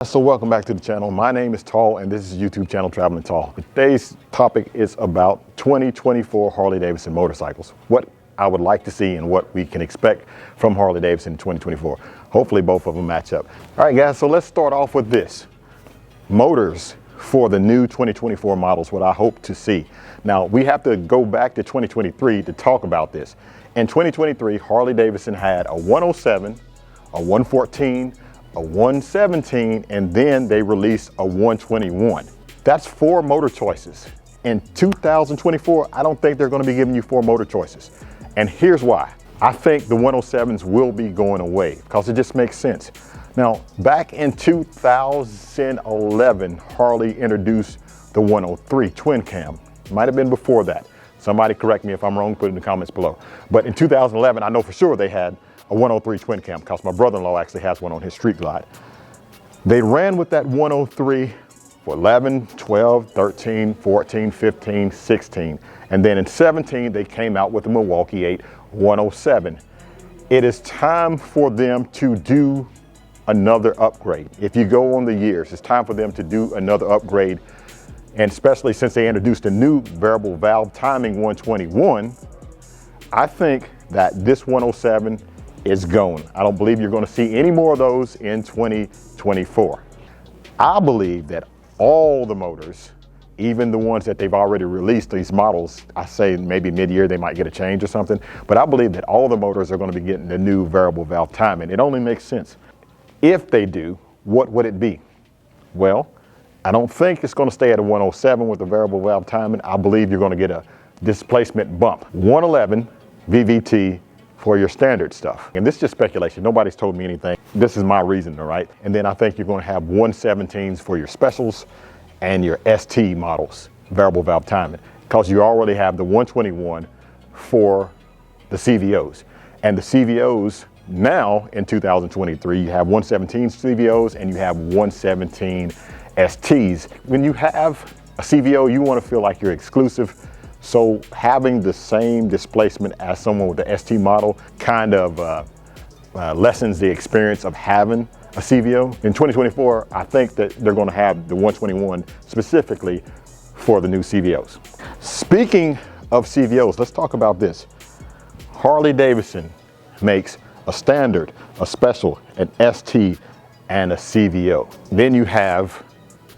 So welcome back to the channel. My name is Tall and this is YouTube channel Traveling Tall. Today's topic is about 2024 Harley-Davidson motorcycles. What I would like to see and what we can expect from Harley-Davidson in 2024. Hopefully both of them match up. All right guys, so let's start off with this. Motors for the new 2024 models, what I hope to see. Now we have to go back to 2023 to talk about this. In 2023, Harley-Davidson had a 107, a 114, a 117, and then they released a 121. That's 4 motor choices. In 2024, I don't think they're going to be giving you 4 motor choices. And here's why. I think the 107s will be going away because it just makes sense. Now, back in 2011, Harley introduced the 103 twin cam. Might have been before that. Somebody correct me if I'm wrong, put it in the comments below. But in 2011, I know for sure they had a 103 twin cam because my brother-in-law actually has one on his Street Glide. They ran with that 103 for 11, 12, 13, 14, 15, 16. And then in 17, they came out with the Milwaukee 8 107. It is time for them to do another upgrade. If you go on the years, it's time for them to do another upgrade. And especially since they introduced a new variable valve timing 121, I think that this 107 is gone. I don't believe you're going to see any more of those in 2024. I believe that all the motors, even the ones that they've already released, these models, I say maybe mid-year they might get a change or something, but I believe that all the motors are going to be getting the new variable valve timing. It only makes sense. If they do, what would it be? Well, I don't think it's going to stay at a 107 with the variable valve timing. I believe you're going to get a displacement bump. 111 VVT for your standard stuff. And this is just speculation. Nobody's told me anything. This is my reason, all right? And then I think you're going to have 117s for your specials and your ST models, variable valve timing, because you already have the 121 for the CVOs. And the CVOs now in 2023, you have 117 CVOs and you have 117 STs. When you have a CVO, you want to feel like you're exclusive. So having the same displacement as someone with the ST model kind of lessens the experience of having a CVO. In 2024, I think that they're going to have the 121 specifically for the new CVOs. Speaking of CVOs, let's talk about this. Harley-Davidson makes a standard, a special, an ST, and a CVO. Then you have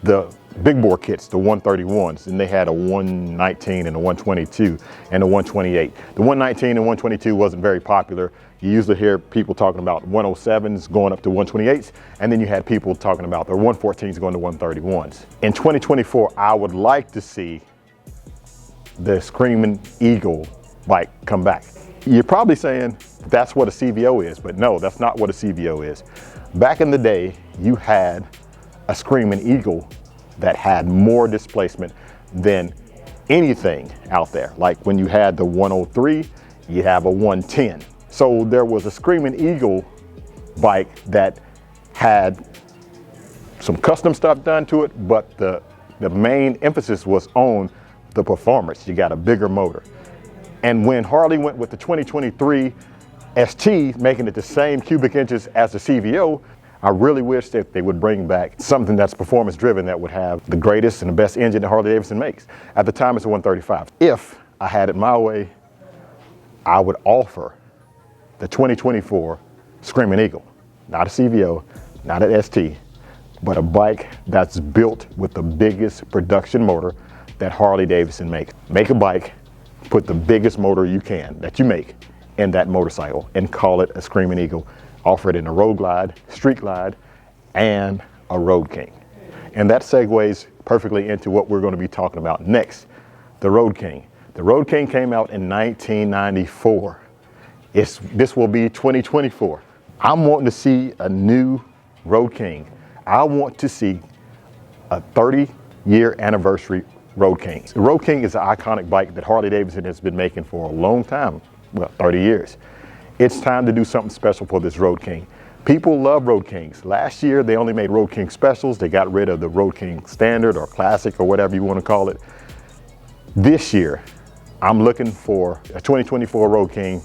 the big bore kits, the 131s, and they had a 119 and a 122 and a 128. The 119 and 122 wasn't very popular. You usually hear people talking about 107s going up to 128s, and then you had people talking about the 114s going to 131s. In 2024, I would like to see the Screaming Eagle bike come back. You're probably saying that's what a CVO is, but no, that's not what a CVO is. Back in the day, you had a Screaming Eagle that had more displacement than anything out there. Like when you had the 103, you have a 110. So there was a Screaming Eagle bike that had some custom stuff done to it, but the main emphasis was on the performance. You got a bigger motor. And when Harley went with the 2023 ST, making it the same cubic inches as the CVO, I really wish that they would bring back something that's performance driven that would have the greatest and the best engine that Harley-Davidson makes. At the time, it's a 135. If I had it my way, I would offer the 2024 Screaming Eagle, not a CVO, not an ST, but a bike that's built with the biggest production motor that Harley-Davidson makes. Make a bike, put the biggest motor you can that you make in that motorcycle and call it a Screaming Eagle. Offer it in a Road Glide, Street Glide, and a Road King. And that segues perfectly into what we're going to be talking about next, the Road King. The Road King came out in 1994. This will be 2024. I'm wanting to see a new Road King. I want to see a 30-year anniversary Road King. The Road King is an iconic bike that Harley-Davidson has been making for a long time, well, 30 years. It's time to do something special for this Road King. People love Road Kings. Last year, they only made Road King specials. They got rid of the Road King Standard or Classic or whatever you want to call it. This year, I'm looking for a 2024 Road King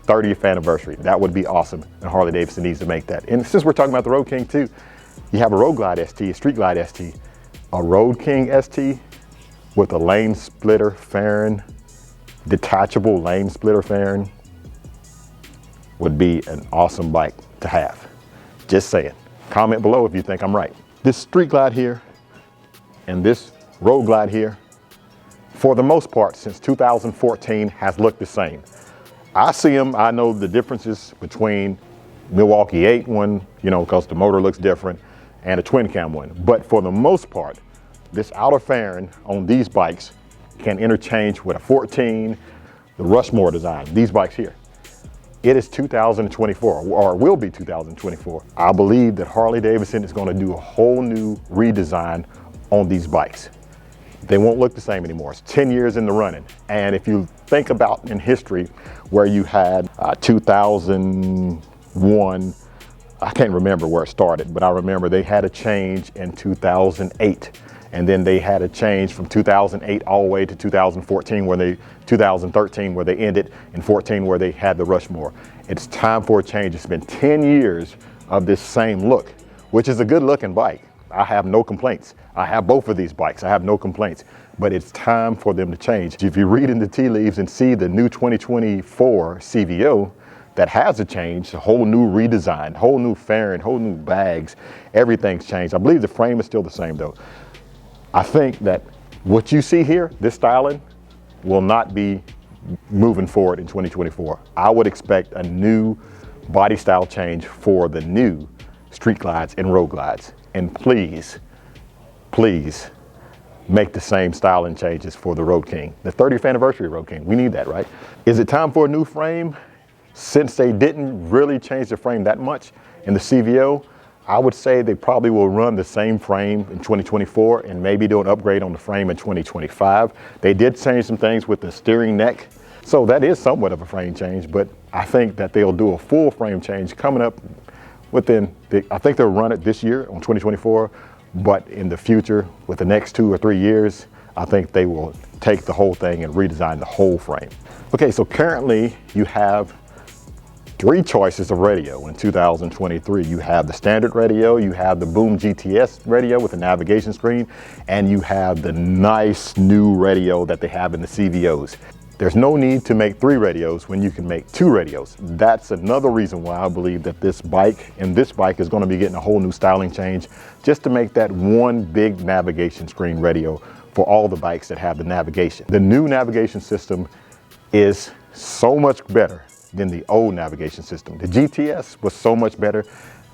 30th anniversary. That would be awesome, and Harley-Davidson needs to make that. And since we're talking about the Road King too, You have a Road Glide ST, a Street Glide ST, a Road King ST with a lane splitter fairing, detachable lane splitter fairing would be an awesome bike to have. Just saying. Comment below if you think I'm right. This Street Glide here and this Road Glide here, for the most part, since 2014, has looked the same. I see them, I know the differences between Milwaukee 8 one, you know, because the motor looks different, and a twin cam one. But for the most part, this outer fairing on these bikes can interchange with a 14, the Rushmore design, these bikes here. It is 2024, or will be 2024. I believe that Harley-Davidson is going to do a whole new redesign on these bikes. They won't look the same anymore. It's 10 years in the running. And if you think about in history where you had 2001, I can't remember where it started, but I remember they had a change in 2008. And then they had a change from 2008 all the way to 2014 2013 where they ended, and 14 where they had the Rushmore. It's time for a change. It's been 10 years of this same look, which is a good looking bike. I have no complaints. I have both of these bikes. I have no complaints, but it's time for them to change. If you read in the tea leaves and see the new 2024 CVO that has a change, a whole new redesign, whole new fairing, whole new bags, everything's changed. I believe the frame is still the same though. I think that what you see here, this styling, will not be moving forward in 2024. I would expect a new body style change for the new Street Glides and Road Glides. And please, please make the same styling changes for the Road King. The 30th anniversary Road King, we need that, right? Is it time for a new frame? Since they didn't really change the frame that much in the CVO, I would say they probably will run the same frame in 2024 and maybe do an upgrade on the frame in 2025. They did change some things with the steering neck, so that is somewhat of a frame change, but I think that they'll do a full frame change coming up within, I think they'll run it this year on 2024, but in the future, with the next 2 or 3 years, I think they will take the whole thing and redesign the whole frame. Okay, so currently you have 3 choices of radio in 2023. You have the standard radio, you have the Boom GTS radio with a navigation screen, and you have the nice new radio that they have in the CVOs. There's no need to make 3 radios when you can make 2 radios. That's another reason why I believe that this bike is going to be getting a whole new styling change, just to make that one big navigation screen radio for all the bikes that have the navigation. The new navigation system is so much better than the old navigation system. The GTS was so much better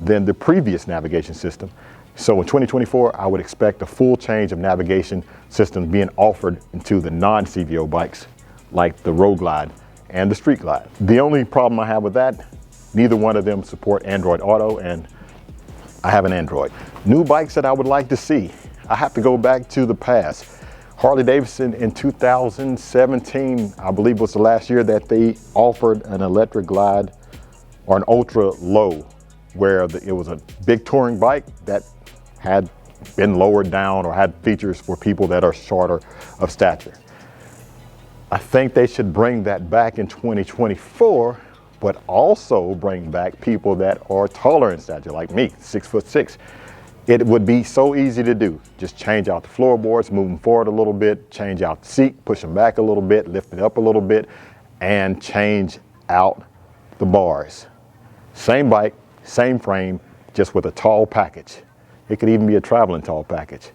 than the previous navigation system. So in 2024, I would expect a full change of navigation systems being offered into the non-CVO bikes, like the Road Glide and the Street Glide. The only problem I have with that, neither one of them support Android Auto, and I have an Android. New bikes that I would like to see, I have to go back to the past. Harley-Davidson in 2017, I believe was the last year that they offered an electric glide, or an ultra low, where it was a big touring bike that had been lowered down or had features for people that are shorter of stature. I think they should bring that back in 2024, but also bring back people that are taller in stature, like me, 6'6". It would be so easy to do. Just change out the floorboards, move them forward a little bit, change out the seat, push them back a little bit, lift it up a little bit, and change out the bars. Same bike, same frame, just with a tall package. It could even be a traveling tall package.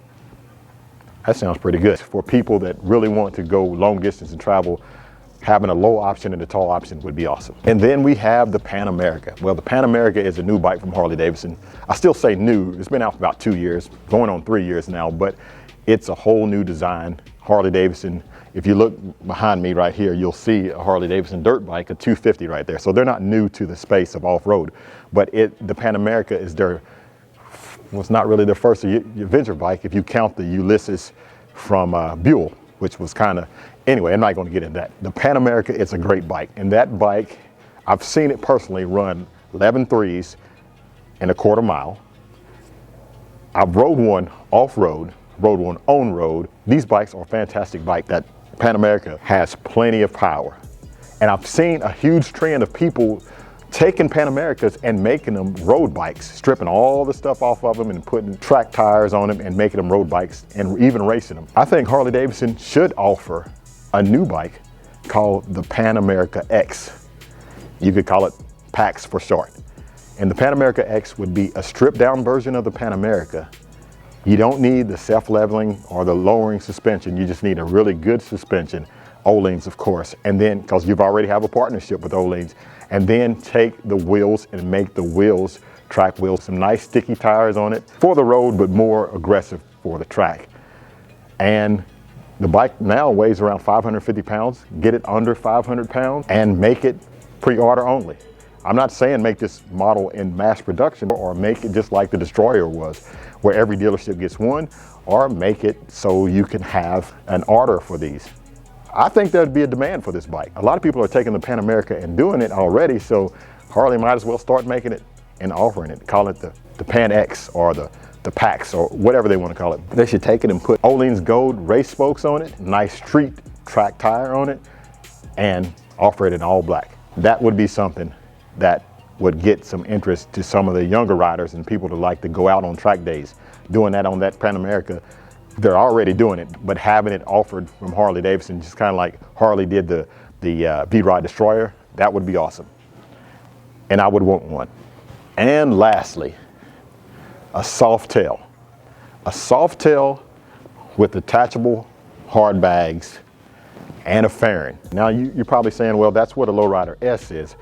That sounds pretty good. For people that really want to go long distance and travel, having a low option and a tall option would be awesome. And then we have the Pan America. Well, the Pan America is a new bike from Harley-Davidson. I still say new, it's been out for about 2 years, going on 3 years now, but it's a whole new design. Harley-Davidson, if you look behind me right here, you'll see a Harley-Davidson dirt bike, a 250 right there. So they're not new to the space of off-road, but the Pan America is well, it's not really their first adventure bike if you count the Ulysses from Buell, which was kind of, anyway, I'm not going to get into that. The Pan America is a great bike, and that bike, I've seen it personally run 11.3s in a quarter mile. I've rode one off-road, rode one on-road. These bikes are a fantastic bike. That Pan America has plenty of power. And I've seen a huge trend of people taking Pan Americas and making them road bikes, stripping all the stuff off of them and putting track tires on them and making them road bikes and even racing them. I think Harley-Davidson should offer a new bike called the Pan America X. You could call it PAX for short. And the Pan America X would be a stripped down version of the Pan America. You don't need the self-leveling or the lowering suspension. You just need a really good suspension. Öhlins, of course. And then, because you've already have a partnership with Öhlins, and then take the wheels and make the wheels track wheels, some nice sticky tires on it for the road, but more aggressive for the track. And the bike now weighs around 550 pounds. Get it under 500 pounds and make it pre-order only. I'm not saying make this model in mass production or make it just like the Destroyer was, where every dealership gets one, or make it so you can have an order for these. I think there'd be a demand for this bike. A lot of people are taking the Pan America and doing it already, so Harley might as well start making it and offering it. Call it the Pan X or the PAX or whatever they want to call it. They should take it and put Öhlins Gold race spokes on it, nice street track tire on it, and offer it in all black. That would be something that would get some interest to some of the younger riders and people that like to go out on track days. Doing that on that Pan America, they're already doing it, but having it offered from Harley-Davidson, just kind of like Harley did the V-Rod Destroyer, that would be awesome. And I would want one. And lastly, a Softtail. A Softtail with detachable hard bags and a fairing. Now you're probably saying, well, that's what a Lowrider S is,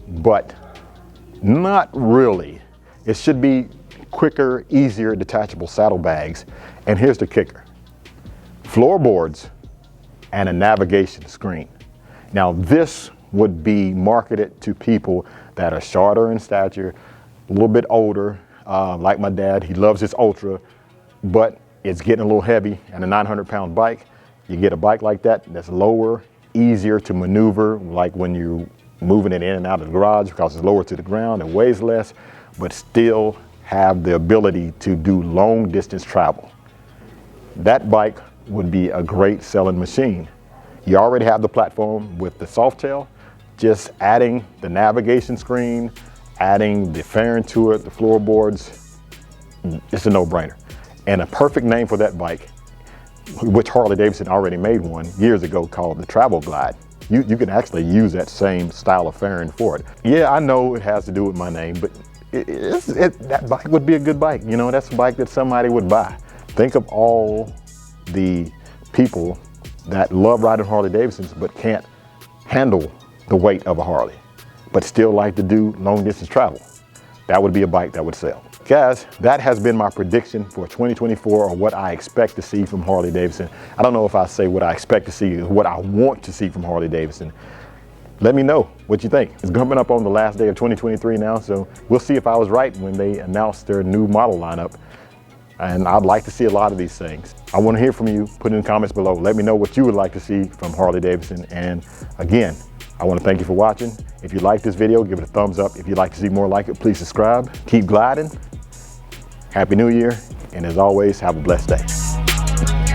but not really. It should be quicker, easier, detachable saddlebags. And here's the kicker: floorboards and a navigation screen. Now this would be marketed to people that are shorter in stature, a little bit older, like my dad. He loves his Ultra, but it's getting a little heavy, and a 900-pound bike. You get a bike like that that's lower, easier to maneuver, like when you're moving it in and out of the garage, because it's lower to the ground and weighs less, but still have the ability to do long distance travel. That bike would be a great selling machine. You already have the platform with the Softtail, just adding the navigation screen, adding the fairing to it, the floorboards, it's a no-brainer. And a perfect name for that bike, which Harley-Davidson already made one years ago, called the Travel Glide. You can actually use that same style of fairing for it. Yeah, I know it has to do with my name, but that bike would be a good bike. You know, that's a bike that somebody would buy. Think of all the people that love riding Harley-Davidsons but can't handle the weight of a Harley, but still like to do long distance travel. That would be a bike that would sell. Guys, that has been my prediction for 2024, or what I expect to see from Harley-Davidson. I don't know if I say what I expect to see, what I want to see from Harley-Davidson. Let me know what you think. It's coming up on the last day of 2023 now, so we'll see if I was right when they announced their new model lineup. And I'd like to see a lot of these things. I want to hear from you. Put it in the comments below. Let me know what you would like to see from Harley-Davidson. And again, I want to thank you for watching. If you like this video, give it a thumbs up. If you'd like to see more like it, please subscribe. Keep gliding. Happy New Year. And as always, have a blessed day.